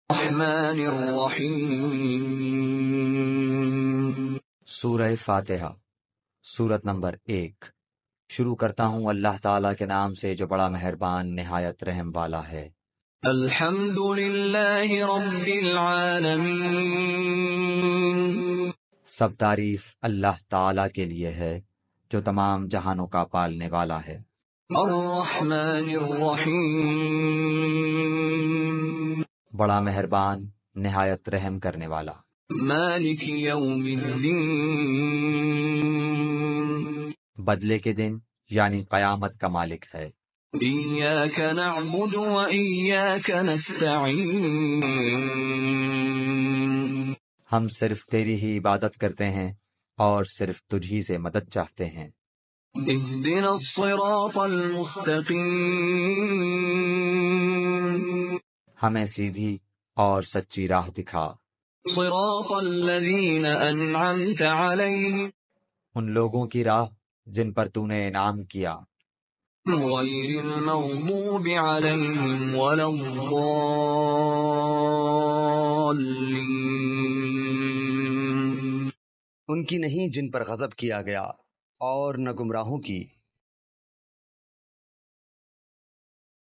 الرحمن الرحیم۔ سورہ فاتحہ، سورت نمبر 1۔ شروع کرتا ہوں اللہ تعالیٰ کے نام سے جو بڑا مہربان نہایت رحم والا ہے۔ الحمد للہ رب العالمین۔ سب تعریف اللہ تعالیٰ کے لیے ہے جو تمام جہانوں کا پالنے والا ہے۔ الرحمن الرحیم۔ بڑا مہربان نہایت رحم کرنے والا۔ مالک یوم الدین۔ بدلے کے دن یعنی قیامت کا مالک ہے۔ ایاک نعبد و ایاک نستعین۔ ہم صرف تیری ہی عبادت کرتے ہیں اور صرف تجھ ہی سے مدد چاہتے ہیں۔ اہدنا الصراط المستقیم۔ ہمیں سیدھی اور سچی راہ دکھا۔ صراط الذین انعمت علیہم۔ ان لوگوں کی راہ جن پر تو نے انعام کیا۔ غیر المغضوب علیہم ولا الضالین۔ ان کی نہیں جن پر غضب کیا گیا اور نہ گمراہوں کی۔